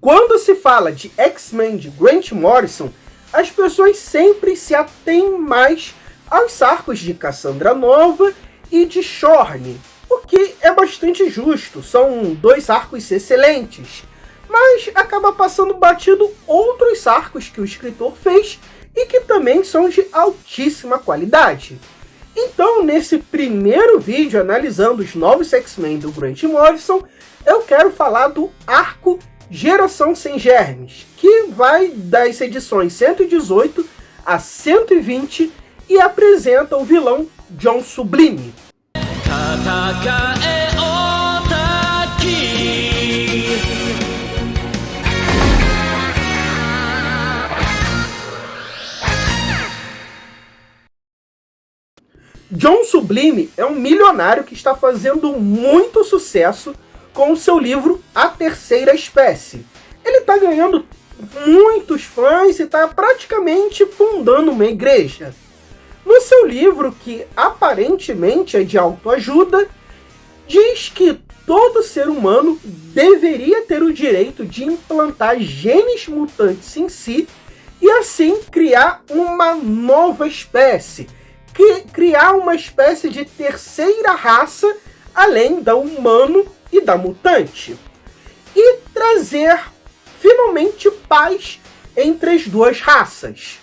Quando se fala de X-Men de Grant Morrison, as pessoas sempre se atêm mais aos arcos de Cassandra Nova e de Xorn, o que é bastante justo, são dois arcos excelentes, mas acaba passando batido outros arcos que o escritor fez e que também são de altíssima qualidade. Então, nesse primeiro vídeo analisando os novos X-Men do Grant Morrison, eu quero falar do arco Geração Sem Germes, que vai das edições 118 a 120 e apresenta o vilão John Sublime. John Sublime é um milionário que está fazendo muito sucesso com o seu livro A Terceira Espécie. Ele está ganhando muitos fãs e está praticamente fundando uma igreja. No seu livro, que aparentemente é de autoajuda, diz que todo ser humano deveria ter o direito de implantar genes mutantes em si e assim criar uma nova espécie, criar uma espécie de terceira raça além da humano e da mutante, e trazer finalmente paz entre as duas raças.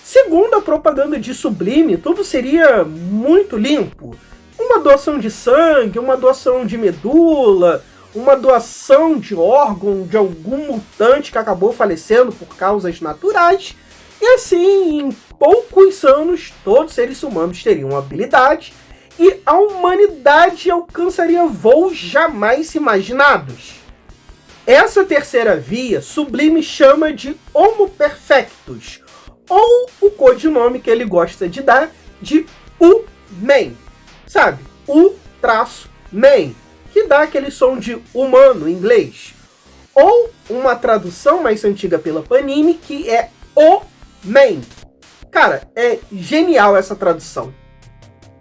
Segundo a propaganda de Sublime, tudo seria muito limpo. Uma doação de sangue, uma doação de medula, uma doação de órgão de algum mutante que acabou falecendo por causas naturais, e assim, em poucos anos, todos os seres humanos teriam habilidade e a humanidade alcançaria voos jamais imaginados. Essa terceira via, Sublime chama de Homo Perfectus, ou o codinome que ele gosta de dar de U-Man, sabe? U-Man, que dá aquele som de humano em inglês. Ou uma tradução mais antiga pela Panini, que é O-Man. Cara, é genial essa tradução.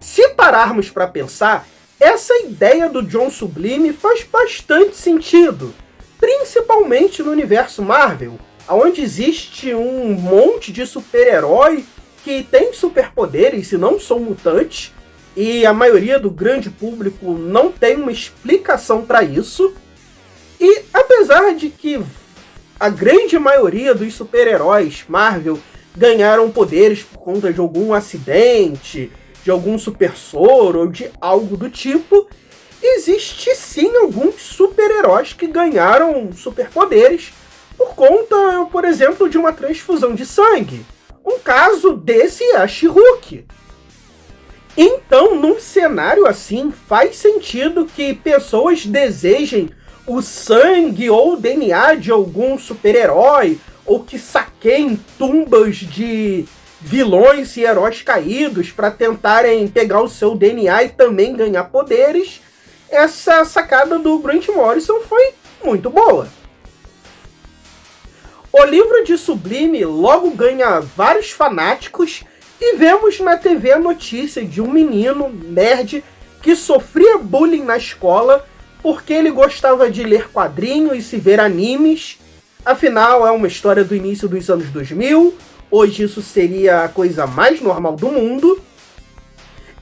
Se pararmos para pensar, essa ideia do John Sublime faz bastante sentido, principalmente no universo Marvel, onde existe um monte de super-herói que tem superpoderes e não são mutantes, e a maioria do grande público não tem uma explicação para isso. E apesar de que a grande maioria dos super-heróis Marvel ganharam poderes por conta de algum acidente, de algum super soro ou de algo do tipo, existe sim alguns super-heróis que ganharam superpoderes por conta, por exemplo, de uma transfusão de sangue. Um caso desse é a She-Hulk. Então, num cenário assim, faz sentido que pessoas desejem o sangue ou o DNA de algum super-herói, ou que saqueiem tumbas de vilões e heróis caídos para tentarem pegar o seu DNA e também ganhar poderes. Essa sacada do Grant Morrison foi muito boa. O livro de Sublime logo ganha vários fanáticos e vemos na TV a notícia de um menino nerd que sofria bullying na escola porque ele gostava de ler quadrinhos e ver animes. Afinal, é uma história do início dos anos 2000, hoje isso seria a coisa mais normal do mundo.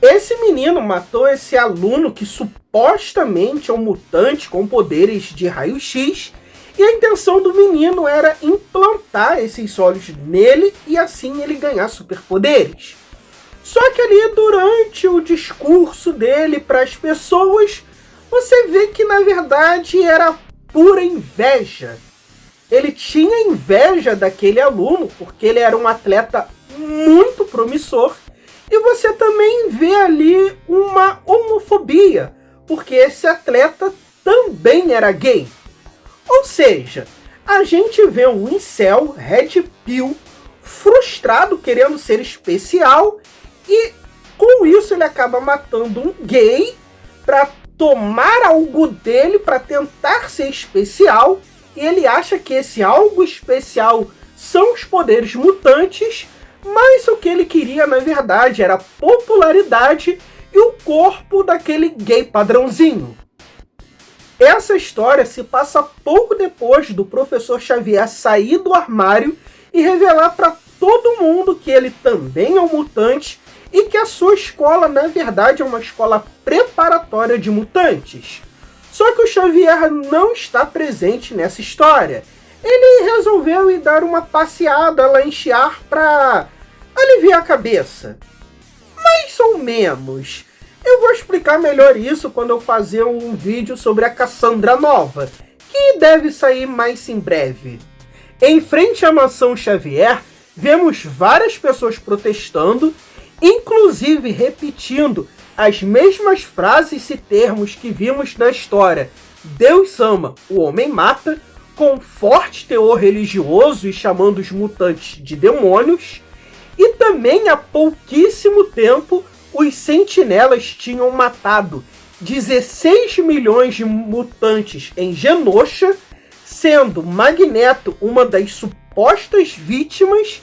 Esse menino matou esse aluno que supostamente é um mutante com poderes de raio-x, e a intenção do menino era implantar esses olhos nele e assim ele ganhar superpoderes. Só que ali durante o discurso dele para as pessoas, você vê que na verdade era pura inveja. Ele tinha inveja daquele aluno porque ele era um atleta muito promissor, e você também vê ali uma homofobia, porque esse atleta também era gay. Ou seja, a gente vê um incel, red pill, frustrado querendo ser especial, e com isso ele acaba matando um gay para tomar algo dele para tentar ser especial, e ele acha que esse algo especial são os poderes mutantes, mas o que ele queria na verdade era popularidade e o corpo daquele gay padrãozinho. Essa história se passa pouco depois do professor Xavier sair do armário e revelar para todo mundo que ele também é um mutante e que a sua escola, na verdade, é uma escola preparatória de mutantes. Só que o Xavier não está presente nessa história. Ele resolveu ir dar uma passeada lá em Shi'ar para aliviar a cabeça. Mais ou menos. Eu vou explicar melhor isso quando eu fazer um vídeo sobre a Cassandra Nova, que deve sair mais em breve. Em frente à mansão Xavier, vemos várias pessoas protestando, inclusive repetindo as mesmas frases e termos que vimos na história Deus ama, o homem mata, com forte teor religioso e chamando os mutantes de demônios. E também há pouquíssimo tempo os sentinelas tinham matado 16 milhões de mutantes em Genosha, sendo Magneto uma das supostas vítimas,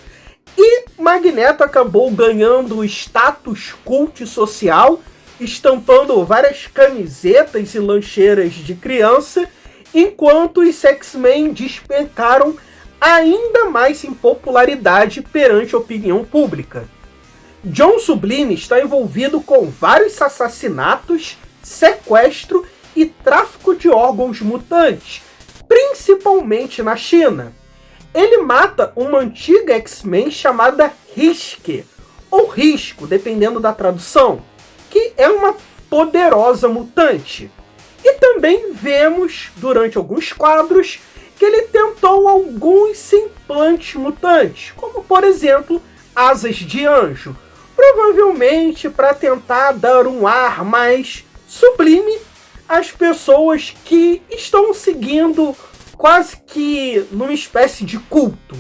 e Magneto acabou ganhando status cult social, estampando várias camisetas e lancheiras de criança, enquanto os X-Men despencaram ainda mais em popularidade perante a opinião pública. John Sublime está envolvido com vários assassinatos, sequestro e tráfico de órgãos mutantes, principalmente na China. Ele mata uma antiga X-Men chamada Riske, ou Risco, dependendo da tradução, que é uma poderosa mutante. E também vemos, durante alguns quadros, que ele tentou alguns implantes mutantes, como por exemplo, asas de anjo, provavelmente para tentar dar um ar mais sublime às pessoas que estão seguindo quase que numa espécie de culto.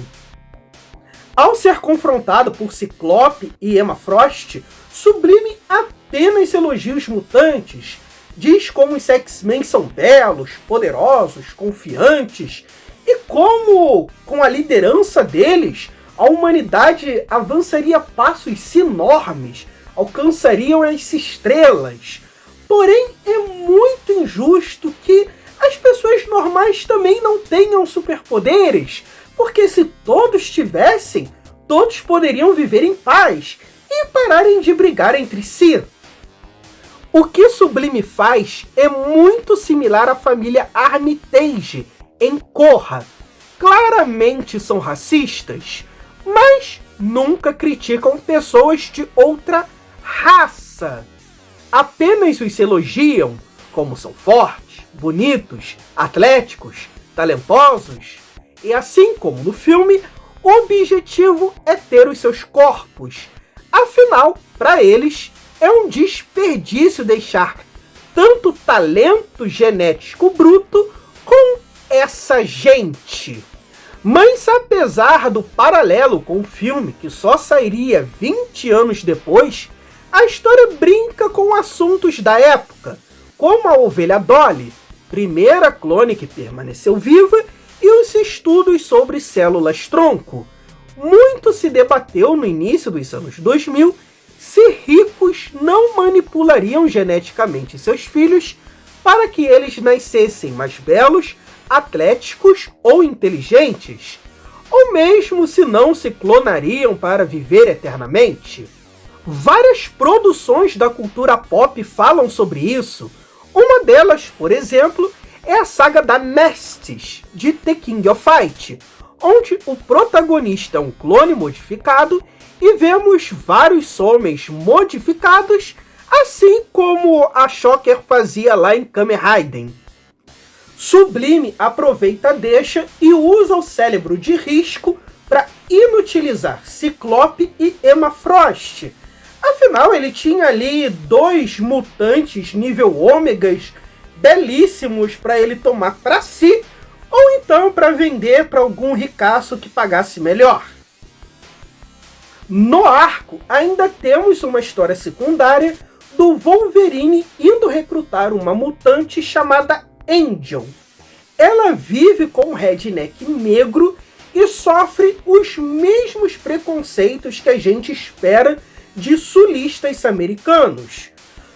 Ao ser confrontado por Ciclope e Emma Frost, Sublime apenas elogia os mutantes, diz como os X-Men são belos, poderosos, confiantes, e como, com a liderança deles, a humanidade avançaria passos enormes, alcançariam as estrelas. Porém, é muito injusto que as pessoas normais também não tenham superpoderes, porque se todos tivessem, todos poderiam viver em paz e pararem de brigar entre si. O que Sublime faz é muito similar à família Armitage em Korra. Claramente são racistas, mas nunca criticam pessoas de outra raça. Apenas os elogiam como são fortes, bonitos, atléticos, talentosos. E assim como no filme, o objetivo é ter os seus corpos. Afinal, para eles, é um desperdício deixar tanto talento genético bruto com essa gente. Mas apesar do paralelo com o filme, que só sairia 20 anos depois, a história brinca com assuntos da época, como a ovelha Dolly, primeira clone que permaneceu viva, e os estudos sobre células-tronco. Muito se debateu no início dos anos 2000 se ricos não manipulariam geneticamente seus filhos para que eles nascessem mais belos, atléticos ou inteligentes, ou mesmo se não se clonariam para viver eternamente. Várias produções da cultura pop falam sobre isso. Uma delas, por exemplo, é a saga da Mestis, de The King of Fight, onde o protagonista é um clone modificado e vemos vários homens modificados, assim como a Shocker fazia lá em Kamen Rider. Sublime aproveita a deixa e usa o cérebro de Risco para inutilizar Ciclope e Emma Frost. Afinal, ele tinha ali 2 mutantes nível ômegas belíssimos para ele tomar para si, ou então para vender para algum ricaço que pagasse melhor. No arco, ainda temos uma história secundária do Wolverine indo recrutar uma mutante chamada Angel. Ela vive com um redneck negro e sofre os mesmos preconceitos que a gente espera de sulistas americanos.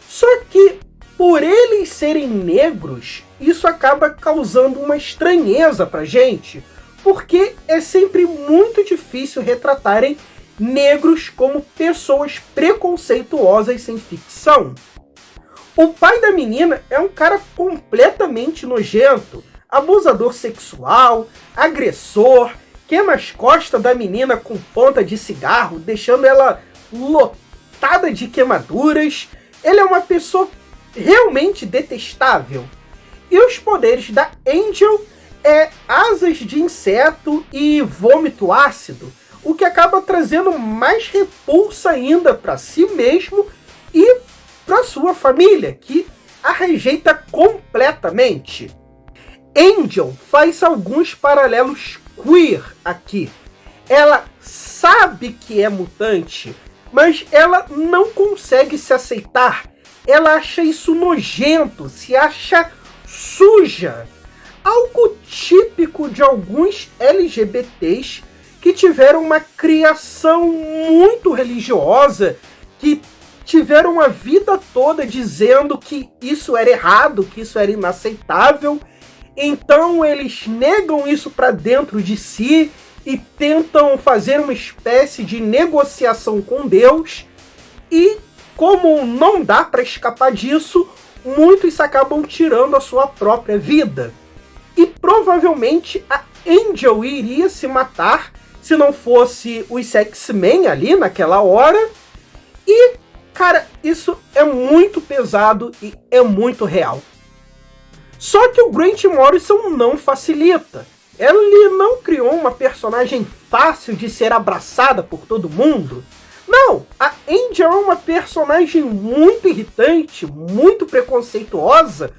Só que, por eles serem negros, isso acaba causando uma estranheza pra gente, porque é sempre muito difícil retratarem negros como pessoas preconceituosas em ficção. O pai da menina é um cara completamente nojento, abusador sexual, agressor, queima as costas da menina com ponta de cigarro, deixando ela lotada de queimaduras. Ele é uma pessoa realmente detestável. E os poderes da Angel é asas de inseto e vômito ácido, o que acaba trazendo mais repulsa ainda para si mesmo e para sua família, que a rejeita completamente. Angel faz alguns paralelos queer aqui. Ela sabe que é mutante, mas ela não consegue se aceitar. Ela acha isso nojento, se acha suja. Algo típico de alguns LGBTs que tiveram uma criação muito religiosa, que tiveram a vida toda dizendo que isso era errado, que isso era inaceitável. Então eles negam isso para dentro de si e tentam fazer uma espécie de negociação com Deus. E como não dá para escapar disso, muitos acabam tirando a sua própria vida. E provavelmente a Angel iria se matar se não fosse os X-Men ali naquela hora. E, cara, isso é muito pesado e é muito real. Só que o Grant Morrison não facilita. Ele não criou uma personagem fácil de ser abraçada por todo mundo. Não, a Angel é uma personagem muito irritante, muito preconceituosa,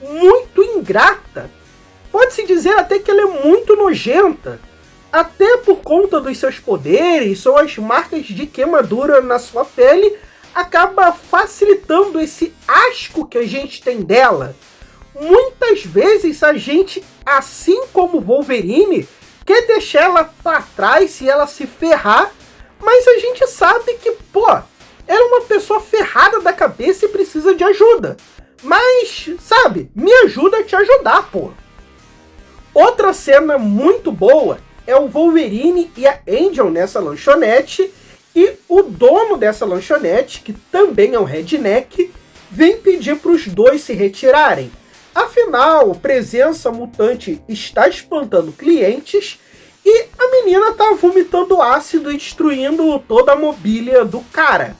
muito ingrata. Pode-se dizer até que ela é muito nojenta. Até por conta dos seus poderes, suas marcas de queimadura na sua pele, acaba facilitando esse asco que a gente tem dela. Muitas vezes a gente, assim como Wolverine, quer deixar ela para trás se ela se ferrar, mas a gente sabe que, ela é uma pessoa ferrada da cabeça e precisa de ajuda. Mas, sabe, me ajuda a te ajudar, Outra cena muito boa é o Wolverine e a Angel nessa lanchonete, e o dono dessa lanchonete, que também é um redneck, vem pedir para os dois se retirarem. Afinal, presença mutante está espantando clientes e a menina está vomitando ácido e destruindo toda a mobília do cara.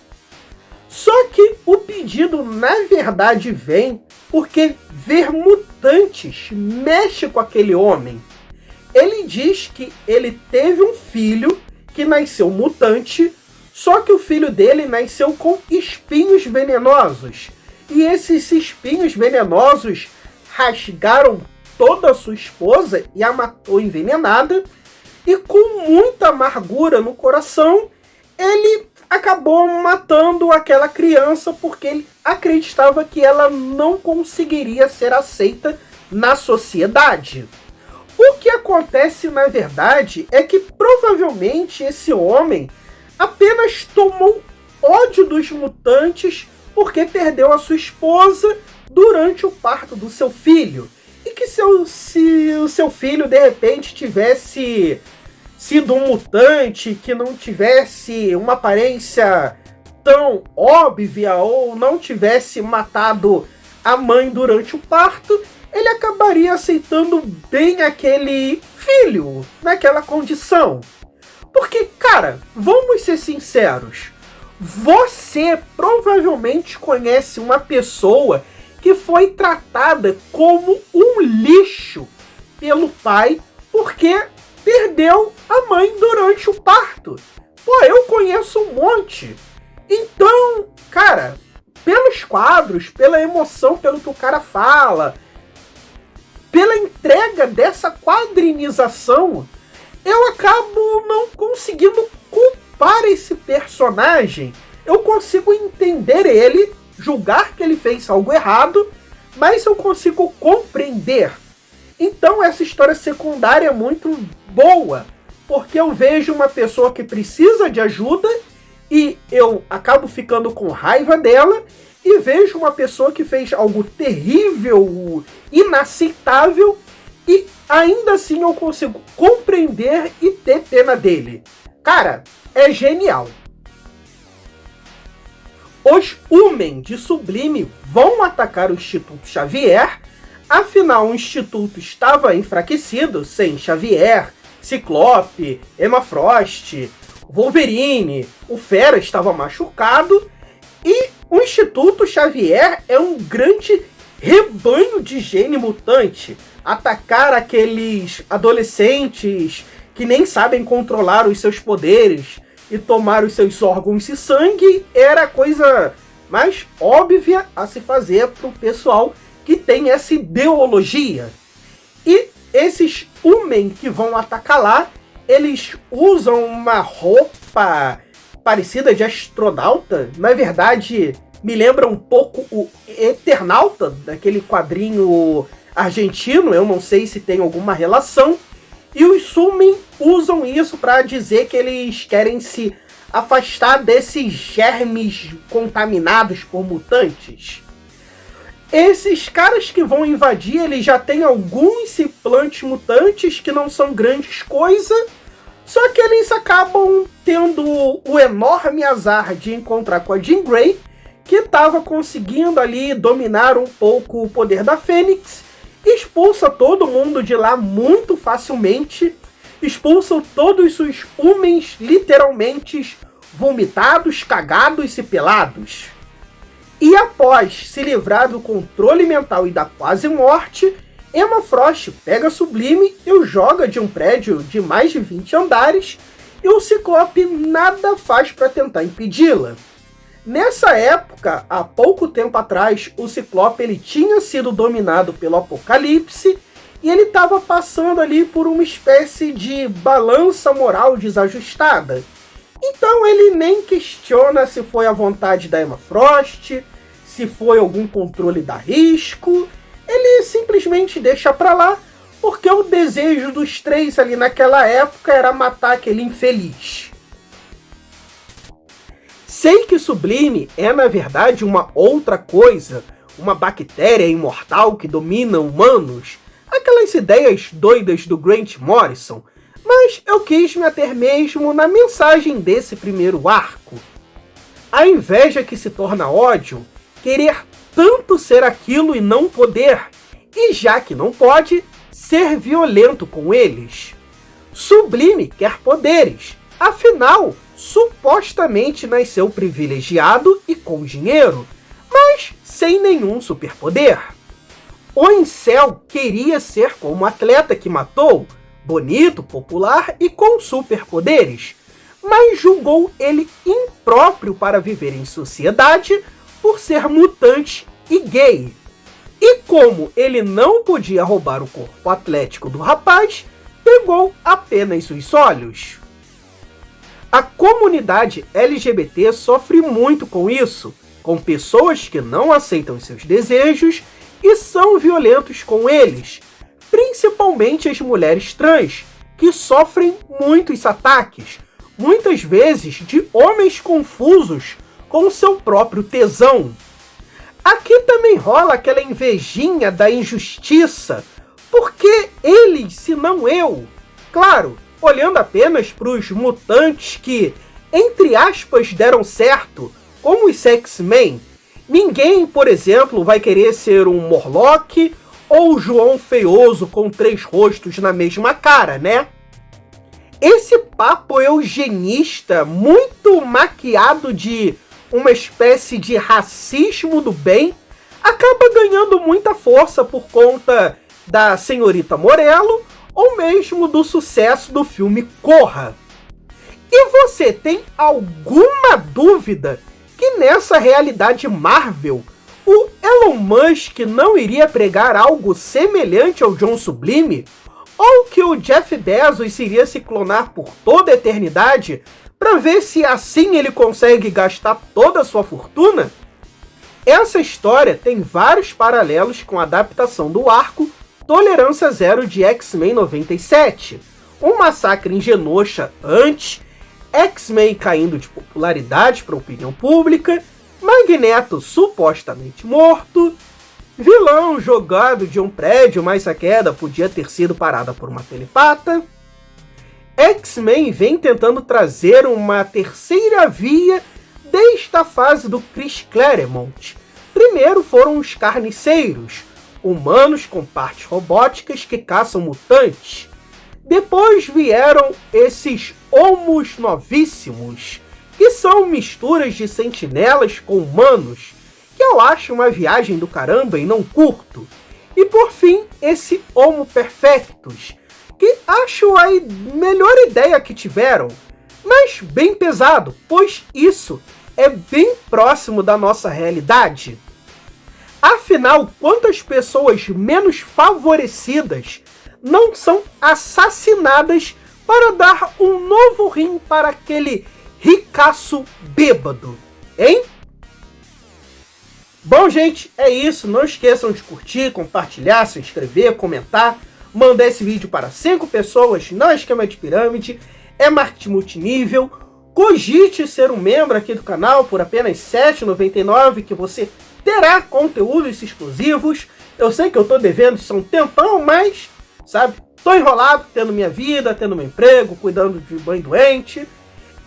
Só que o pedido, na verdade, vem porque ver mutantes mexe com aquele homem. Ele diz que ele teve um filho que nasceu mutante, só que o filho dele nasceu com espinhos venenosos. E esses espinhos venenosos rasgaram toda a sua esposa e a matou envenenada. E com muita amargura no coração, ele acabou matando aquela criança porque ele acreditava que ela não conseguiria ser aceita na sociedade. O que acontece, na verdade, é que provavelmente esse homem apenas tomou ódio dos mutantes porque perdeu a sua esposa durante o parto do seu filho. E que se o seu filho, de repente, tivesse sido um mutante, que não tivesse uma aparência tão óbvia ou não tivesse matado a mãe durante o parto, ele acabaria aceitando bem aquele filho naquela condição. Porque, cara, vamos ser sinceros, você provavelmente conhece uma pessoa que foi tratada como um lixo pelo pai porque perdeu a mãe durante o parto. Eu conheço um monte. Então, cara, pelos quadros, pela emoção, pelo que o cara fala, pela entrega dessa quadrinização, eu acabo não conseguindo culpar esse personagem. Eu consigo entender ele, julgar que ele fez algo errado, mas eu consigo compreender. Então essa história secundária é muito boa, porque eu vejo uma pessoa que precisa de ajuda e eu acabo ficando com raiva dela, e vejo uma pessoa que fez algo terrível, inaceitável, e ainda assim eu consigo compreender e ter pena dele. Cara, é genial. Os Umen de Sublime vão atacar o Instituto Xavier, afinal o Instituto estava enfraquecido, sem Xavier, Ciclope, Emma Frost, Wolverine, o Fera estava machucado, e o Instituto Xavier é um grande rebanho de gene mutante. Atacar aqueles adolescentes que nem sabem controlar os seus poderes e tomar os seus órgãos e sangue era a coisa mais óbvia a se fazer para o pessoal que tem essa ideologia. E esses Umen que vão atacar lá, eles usam uma roupa parecida de astronauta. Na verdade, me lembra um pouco o Eternauta, daquele quadrinho argentino, eu não sei se tem alguma relação. E os Sumen usam isso para dizer que eles querem se afastar desses germes contaminados por mutantes. Esses caras que vão invadir, eles já têm alguns implantes mutantes que não são grandes coisa, só que eles acabam tendo o enorme azar de encontrar com a Jean Grey, que estava conseguindo ali dominar um pouco o poder da Fênix, expulsa todo mundo de lá muito facilmente, expulsam todos os Umens literalmente vomitados, cagados e pelados. E após se livrar do controle mental e da quase morte, Emma Frost pega Sublime e o joga de um prédio de mais de 20 andares, e o Ciclope nada faz para tentar impedi-la. Nessa época, há pouco tempo atrás, o Ciclope ele tinha sido dominado pelo Apocalipse e ele estava passando ali por uma espécie de balança moral desajustada. Então ele nem questiona se foi a vontade da Emma Frost, se foi algum controle da Risco, ele simplesmente deixa pra lá, porque o desejo dos três ali naquela época era matar aquele infeliz. Sei que Sublime é, na verdade, uma outra coisa, uma bactéria imortal que domina humanos, aquelas ideias doidas do Grant Morrison, mas eu quis me ater mesmo na mensagem desse primeiro arco. A inveja que se torna ódio, querer tanto ser aquilo e não poder, e já que não pode, ser violento com eles. Sublime quer poderes, afinal, supostamente nasceu privilegiado e com dinheiro, mas sem nenhum superpoder. O Incel queria ser como o atleta que matou, bonito, popular e com superpoderes, mas julgou ele impróprio para viver em sociedade por ser mutante e gay. E como ele não podia roubar o corpo atlético do rapaz, pegou apenas os olhos. A comunidade LGBT sofre muito com isso, com pessoas que não aceitam seus desejos e são violentos com eles, principalmente as mulheres trans, que sofrem muitos ataques, muitas vezes de homens confusos com seu próprio tesão. Aqui também rola aquela invejinha da injustiça, porque eles, se não eu? Claro, olhando apenas para os mutantes que, entre aspas, deram certo, como os X-Men, ninguém, por exemplo, vai querer ser um Morlock ou o João Feioso com 3 rostos na mesma cara, né? Esse papo eugenista, muito maquiado de uma espécie de racismo do bem, acaba ganhando muita força por conta da Senhorita Morello ou mesmo do sucesso do filme Corra. E você tem alguma dúvida que nessa realidade Marvel, o Elon Musk não iria pregar algo semelhante ao John Sublime? Ou que o Jeff Bezos iria se clonar por toda a eternidade para ver se assim ele consegue gastar toda a sua fortuna? Essa história tem vários paralelos com a adaptação do arco Tolerância Zero de X-Men 97, um massacre em Genosha antes, X-Men caindo de popularidade para a opinião pública, mas Magneto supostamente morto, vilão jogado de um prédio, mas a queda podia ter sido parada por uma telepata. X-Men vem tentando trazer uma terceira via desde a fase do Chris Claremont. Primeiro foram os carniceiros, humanos com partes robóticas que caçam mutantes. Depois vieram esses homos novíssimos, que são misturas de sentinelas com humanos, que eu acho uma viagem do caramba e não curto. E por fim, esse Homo Perfectus, que acho a melhor ideia que tiveram, mas bem pesado, pois isso é bem próximo da nossa realidade. Afinal, quantas pessoas menos favorecidas não são assassinadas para dar um novo rim para aquele ricaço bêbado, hein? Bom, gente, é isso. Não esqueçam de curtir, compartilhar, se inscrever, comentar, mandar esse vídeo para 5 pessoas, não é esquema de pirâmide, é marketing multinível. Cogite ser um membro aqui do canal por apenas R$ 7,99, que você terá conteúdos exclusivos. Eu sei que eu tô devendo isso há um tempão, mas, sabe, tô enrolado, tendo minha vida, tendo meu emprego, cuidando de mãe doente.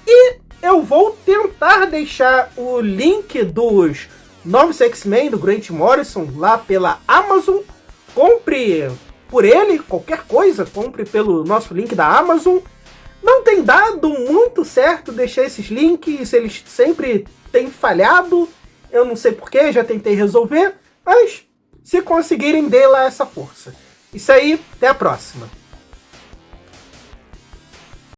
E eu vou tentar deixar o link dos novos X-Men do Grant Morrison lá pela Amazon. Compre por ele, qualquer coisa, compre pelo nosso link da Amazon. Não tem dado muito certo deixar esses links, eles sempre têm falhado. Eu não sei porquê, já tentei resolver, mas se conseguirem, dê lá essa força. Isso aí, até a próxima.